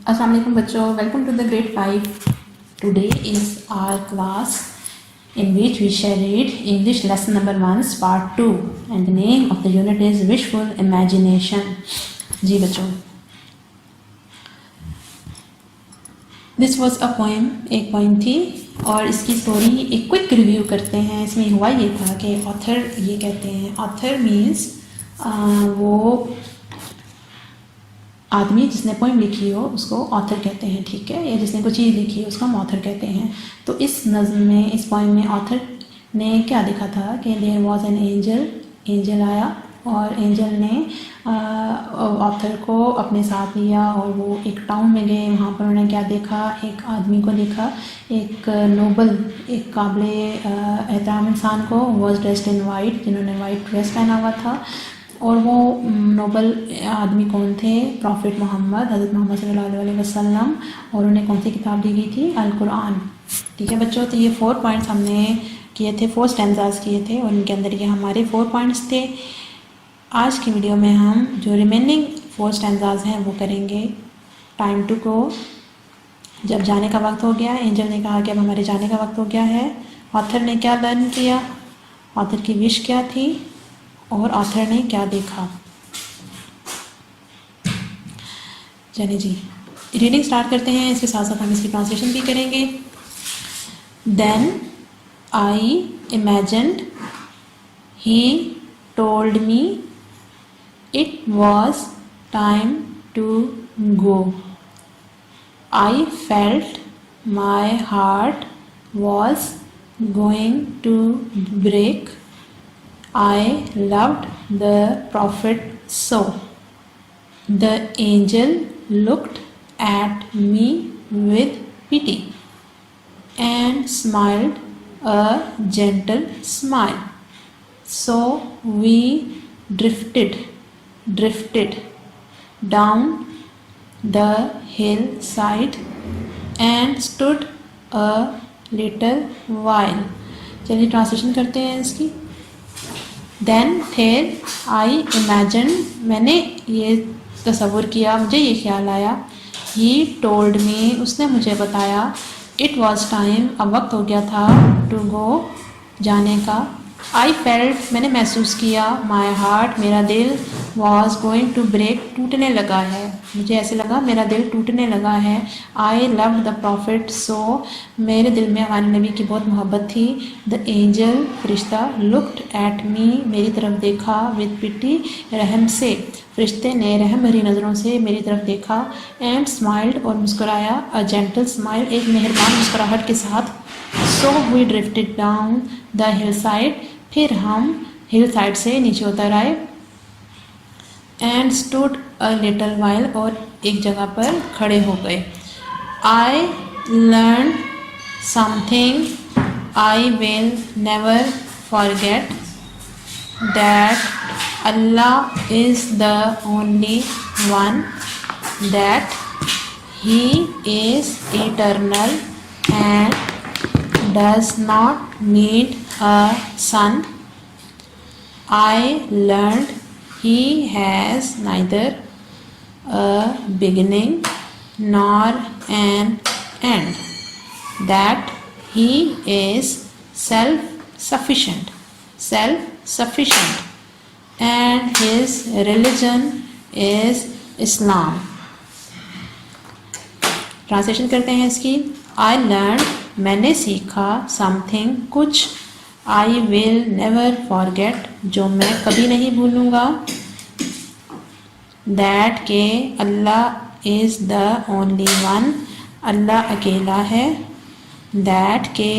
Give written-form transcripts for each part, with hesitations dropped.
अस्सलाम वालेकुम बच्चों, welcome to the grade 5. Today is our class in which we shall read English lesson number 1 part 2 and the name of the unit is Wishful Imagination. जी बच्चों, this was a poem, एक poem थी और इसकी story एक quick review करते हैं. इसमें हुआ ये था कि ऑथर ये कहते हैं, ऑथर मीन्स वो आदमी जिसने पोएम लिखी हो उसको ऑथर कहते हैं, ठीक है, या जिसने कोई चीज़ लिखी है उसको हम ऑथर कहते हैं. तो इस नज़्म में, इस पोएम में ऑथर ने क्या देखा था कि देयर वाज एन एंजल आया और एंजल ने ऑथर को अपने साथ लिया और वो एक टाउन में गए. वहाँ पर उन्होंने क्या देखा, एक आदमी को देखा, एक नोबल, एक काबिल एहतराम इंसान को, वॉज ड्रेस्ड इन वाइट, जिन्होंने वाइट ड्रेस पहना हुआ था. और वो नोबल आदमी कौन थे? प्रॉफिट मोहम्मद, हज़रत मोहम्मद सल्लल्लाहु अलैहि वसल्लम. और उन्हें कौन सी किताब दी गई थी? अल कुरान. ठीक है बच्चों, तो ये 4 पॉइंट्स हमने किए थे, 4 स्टैंजास किए थे और इनके अंदर ये हमारे 4 पॉइंट्स थे. आज की वीडियो में हम जो रिमेनिंग 4 स्टैंजास हैं वो करेंगे. टाइम टू गो, जब जाने का वक्त हो गया. एंजल ने कहा कि अब हमारे जाने का वक्त हो गया है. ऑथर ने क्या लर्न किया, ऑथर की विश क्या थी और ऑथर ने क्या देखा. चलिए जी, रीडिंग स्टार्ट करते हैं. इसके साथ साथ हम इसकी ट्रांसलेशन भी करेंगे. Then I imagined, he told me, it was time to go. I felt my heart was going to break. I loved the prophet so. The angel looked at me with pity and smiled a gentle smile. So we drifted down the hillside and stood a little while. चलिए translation करते हैं इसकी. Then फिर I imagine, मैंने ये तसव्वुर किया, मुझे ये ख्याल आया. ही टोल्ड मी, उसने मुझे बताया. इट वॉज टाइम, अब वक्त हो गया था. टू गो, जाने का. आई फेल्ट, मैंने महसूस किया. माई हार्ट, मेरा दिल. वॉज गोइंग टू ब्रेक, टूटने लगा है, मुझे ऐसे लगा मेरा दिल टूटने लगा है. I loved the profit so, मेरे दिल में हमारे नबी की बहुत मोहब्बत थी. The angel, Firishta. Looked at me, मेरी तरफ देखा. विद पिटी, रहम से, फरिश्ते ने रहम भरी नज़रों से मेरी तरफ देखा. एंड स्माइल्ड, और मुस्कुराया. अ जेंटल स्माइल, एक मेहरबान मुस्कुराहट के साथ. So we drifted down the hill side, फिर हम हिल साइड से नीचे उतर आए. And stood a little while, और एक जगह पर खड़े हो गए. I learn something I will never forget, that Allah is the only one, that he is eternal and does not need a son. I learned he has neither a beginning nor an end, that he is self-sufficient, and his religion is Islam. Translation करते हैं इसकी. I learned, मैंने सीखा. Something, कुछ. I will never forget, जो मैं कभी नहीं भूलूँगा. That के अल्लाह is the only one, अल्लाह अकेला है. That के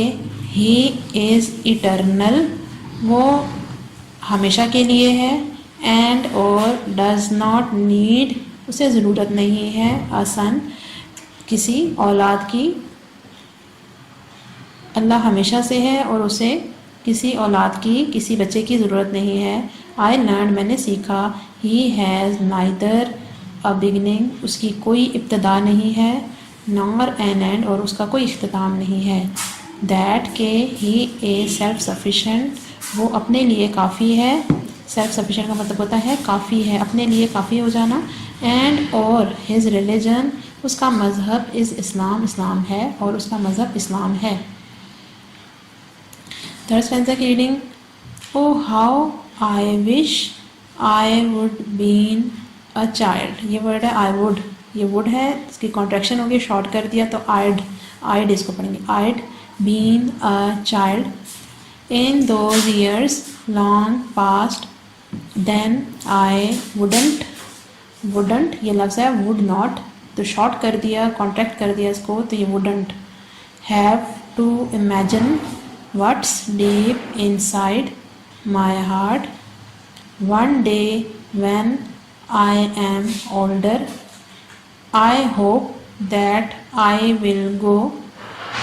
he is eternal, वो हमेशा के लिए है. And और does not need, उसे ज़रूरत नहीं है. A son, किसी औलाद की. अल्लाह हमेशा से है और उसे किसी औलाद की, किसी बच्चे की ज़रूरत नहीं है. आई लर्न, मैंने सीखा. He has neither a beginning, उसकी कोई इब्तदा नहीं है. नॉर एन एंड, और उसका कोई इख्तिताम नहीं है. दैट के ही इज़ सेल्फ सफिशेंट, वो अपने लिए काफ़ी है. सेल्फ सफिशिएंट का मतलब होता है काफ़ी है, अपने लिए काफ़ी हो जाना। एंड और हिज रिलीजन, उसका मज़हब इज़ इस्लाम, इस्लाम है और उसका मज़हब इस्लाम है। थर्ड स्टैंजा की reading, oh how I wish I would been a child. ये वर्ड है आई वुड, ये वुड है, इसकी कॉन्ट्रैक्शन होगी, शॉर्ट कर दिया तो आइड इसको पढ़ेंगे, I'd been a child in those years long past then I wouldn't ये लफ्ज़ है वुड नॉट, तो शॉर्ट कर दिया, कॉन्ट्रैक्ट कर दिया इसको, तो ये wouldn't have to imagine what's deep inside my heart one day when I am older I hope that I will go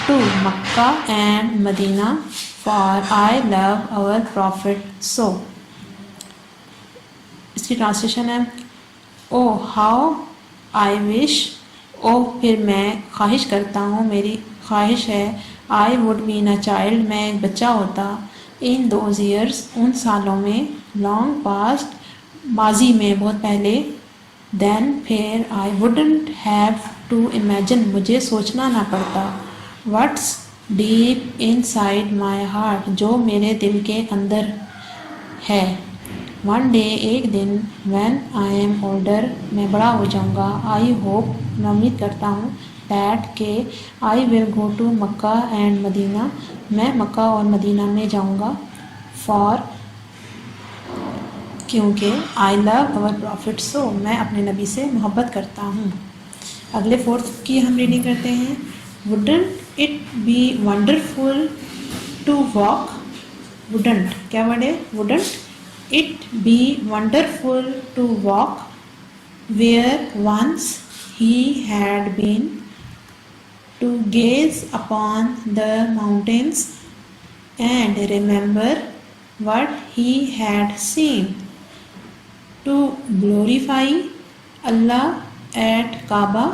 to Mecca and Medina for I love our prophet so. इसकी translation है, ओ how I wish, ओ फिर मैं ख्वाहिश करता हूँ, मेरी ख्वाहिश है, I would been a child, मैं एक बच्चा होता, इन दोज ईयर्स उन सालों में, लॉन्ग पास्ट माजी में बहुत पहले, देन फिर I wouldn't have to imagine मुझे सोचना ना पड़ता, what's deep inside my heart जो मेरे दिल के अंदर है, वन डे एक दिन, व्हेन आई एम ओल्डर मैं बड़ा हो जाऊंगा, आई होप मैं उम्मीद करता हूँ, दैट के I will go to Mecca and Medina मैं मक्का और मदीना में जाऊंगा, फॉर क्योंकि I love our profit so मैं अपने नबी से मोहब्बत करता हूँ। अगले फोर्थ की हम रीडिंग करते हैं, wouldn't it be wonderful to walk, wouldn't क्या वर्ड है, wouldn't it be wonderful to walk where once he had been, to gaze upon the mountains and remember what he had seen, to glorify Allah at Kaaba,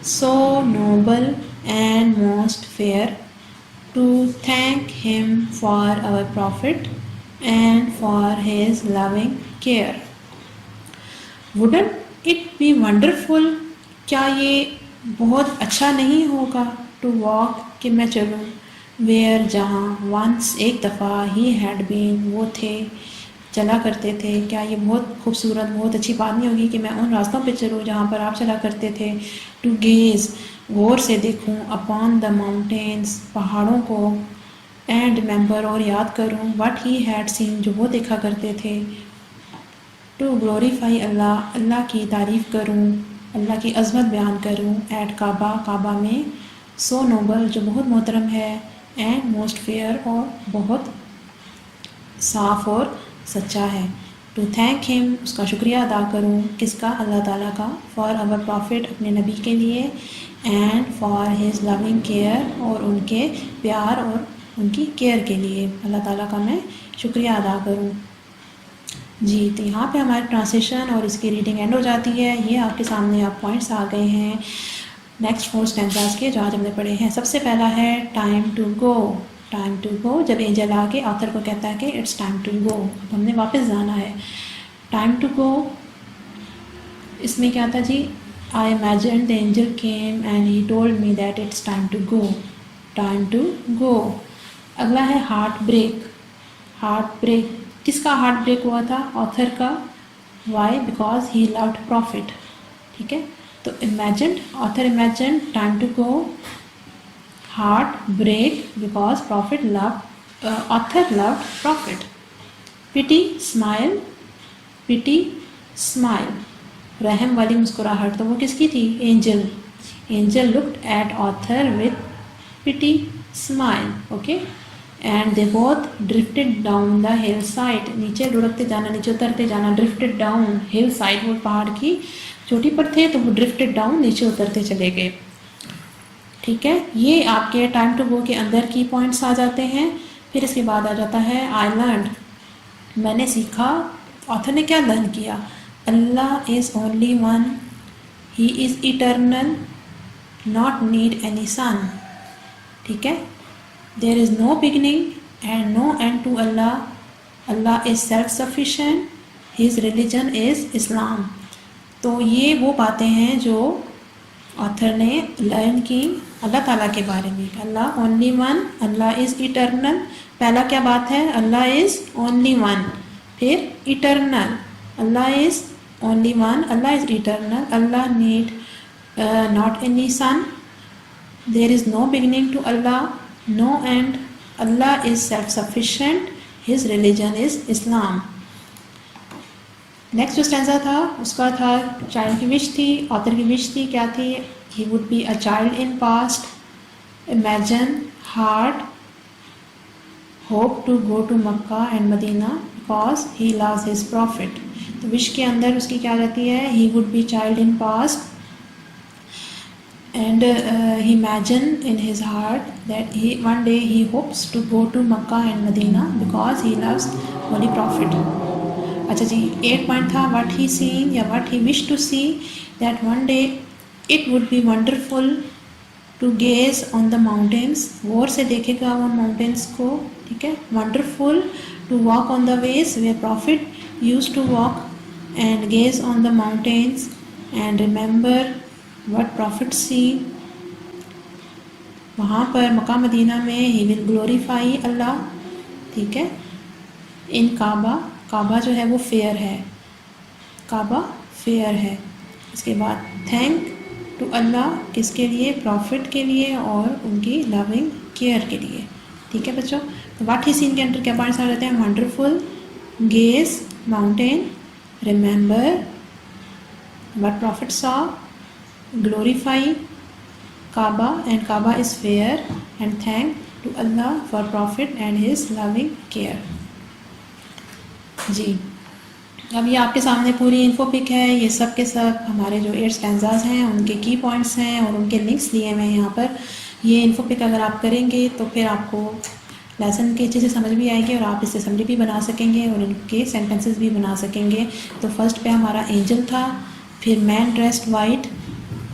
so noble and most fair, to thank him for our Prophet and for his loving care. Wouldn't it be wonderful, क्या ये बहुत अच्छा नहीं होगा, to walk कि मैं चलूँ, where जहाँ, once एक दफ़ा, he had been वो थे, चला करते थे, क्या ये बहुत खूबसूरत बहुत अच्छी बात नहीं होगी कि मैं उन रास्तों पे चलूँ जहाँ पर आप चला करते थे, to gaze गौर से देखूँ, upon the mountains पहाड़ों को, एंड रिमेंबर और याद करूँ, व्हाट ही हैड सीन जो वो देखा करते थे, टू ग्लोरीफाई अल्लाह अल्लाह की तारीफ़ करूँ, अल्लाह की अज़मत बयान करूँ, एट काबा काबा में, सो नोबल जो बहुत मोहतरम है, एंड मोस्ट फेयर और बहुत साफ़ और सच्चा है, टू थैंक हिम उसका शुक्रिया अदा करूँ, किसका, अल्लाह ताला का, फॉर अवर प्रॉफिट अपने नबी के लिए, and for his loving care और उनके प्यार और उनकी केयर के लिए अल्लाह ताला का मैं शुक्रिया अदा करूं। जी, तो यहाँ पे हमारी ट्रांसलेशन और इसकी रीडिंग एंड हो जाती है। ये आपके सामने आप पॉइंट्स आ गए हैं नेक्स्ट 4 स्टैंजास के जो आज हमने पढ़े हैं। सबसे पहला है time to go. Time to go, जब एंजल आके ऑथर को कहता है कि इट्स टाइम टू गो, अब हमने वापस जाना है। टाइम टू गो, इसमें क्या था जी, I imagine the angel came and he told me that it's time to go, time to go. अगला है हार्ट ब्रेक। हार्ट ब्रेक, किसका हार्ट ब्रेक हुआ था, ऑथर का, why, because he loved prophet, ठीक है। तो imagine, author imagine time to go, heart break because prophet loved, author loved prophet. Pity smile, pity smile, रहम वाली मुस्कुराहट, तो वो किसकी थी, angel. Angel looked at author with pity smile, okay. And they both drifted down the hill side, नीचे लुढ़कते जाना, नीचे उतरते जाना, ड्रिफ्टेड डाउन हिल साइड, वो पहाड़ की चोटी पर थे तो वो ड्रिफ्टेड डाउन नीचे उतरते चले गए, ठीक है। ये आपके टाइम टू गो के अंदर की पॉइंट्स आ जाते हैं। फिर इसके बाद आ जाता है आई लर्न, मैंने सीखा। ऑथर ने क्या लर्न किया, Allah is only one, he is eternal, not need any son, ठीक है। There is no beginning and no end to Allah, Allah is self sufficient, his religion is Islam. तो ये वो बातें हैं जो ऑथर ने लर्न की अल्लाह ताला के बारे में। Allah only one, Allah is eternal. पहला क्या बात है, अल्लाह इज़ ओनली वन। फिर eternal, Allah is only one, Allah is eternal, Allah need not any son, there is no beginning to Allah, no end, Allah is self sufficient, his religion is Islam. Next जो stanza था उसका था child की wish थी, author की wish थी क्या थी, he would be a child in past, imagine, heart, hope to go to Mecca and Medina because he loves his prophet. तो विश के अंदर उसकी क्या रहती है, he would be child in past and he imagined in his heart that one day he hopes to go to Makkah and Medina because he loves Holy Prophet. अच्छा जी, 8 point था what he seen या what he wished to see, that one day it would be wonderful to gaze on the mountains, गौर से देखेगा वो mountains को, ठीक है, wonderful to walk on the ways where Prophet used to walk and gaze on the mountains and remember what prophet see, वहाँ पर Mecca Medina में he will glorify अल्लाह, ठीक है, इन काबा, काबा जो है वो फेयर है, काबा फेयर है। इसके बाद थैंक टू अल्लाह, किसके लिए, प्रॉफिट के लिए और उनकी लविंग केयर के लिए, ठीक है बच्चों। तो वाट ही सीन के अंदर क्या पॉइंट्स आ जाते हैं, wonderful, gauge mountain, remember what profit saw, glorify Kaaba and Kaaba is fair, and thank to Allah for Prophet and his loving care। जी, अब ये आपके सामने पूरी इन्फो पिक है, ये सब के सब हमारे जो 8 स्टैंजाज हैं उनके की पॉइंट्स हैं और उनके लिंक्स दिए हुए हैं यहाँ पर। ये इन्फो पिक अगर आप करेंगे तो फिर आपको लेसन की अच्छे से समझ भी आएगी और आप इससे समरी भी बना सकेंगे और इनके सेंटेंसेस भी बना सकेंगे। तो फर्स्ट पे हमारा एंजल था, फिर man dressed white,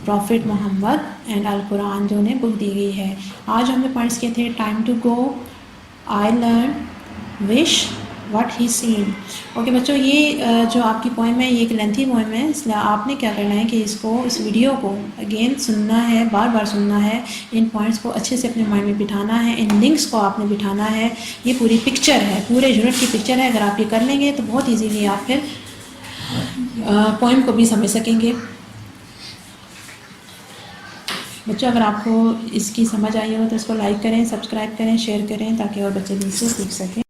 prophet Muhammad and al Quran जो उन्हें बुक दी गई है। आज हमने पॉइंट्स किए थे time to go, I learn, wish, what he seen. Okay बच्चों, ये जो आपकी पोएम है ये एक लेंथी पोएम है, इसलिए आपने क्या करना है कि इसको, इस वीडियो को अगेन सुनना है, बार बार सुनना है, इन पॉइंट्स को अच्छे से अपने माइंड में बिठाना है, इन लिंक्स को आपने बिठाना है। ये पूरी पिक्चर है, पूरे यूनिट की पिक्चर है, अगर आप ये कर लेंगे तो बहुत ईजीली आप फिर पोएम को भी समझ सकेंगे। बच्चों अगर आपको इसकी समझ आई हो तो इसको लाइक करें, सब्सक्राइब करें, शेयर करें ताकि और बच्चे भी इससे सीख सकें।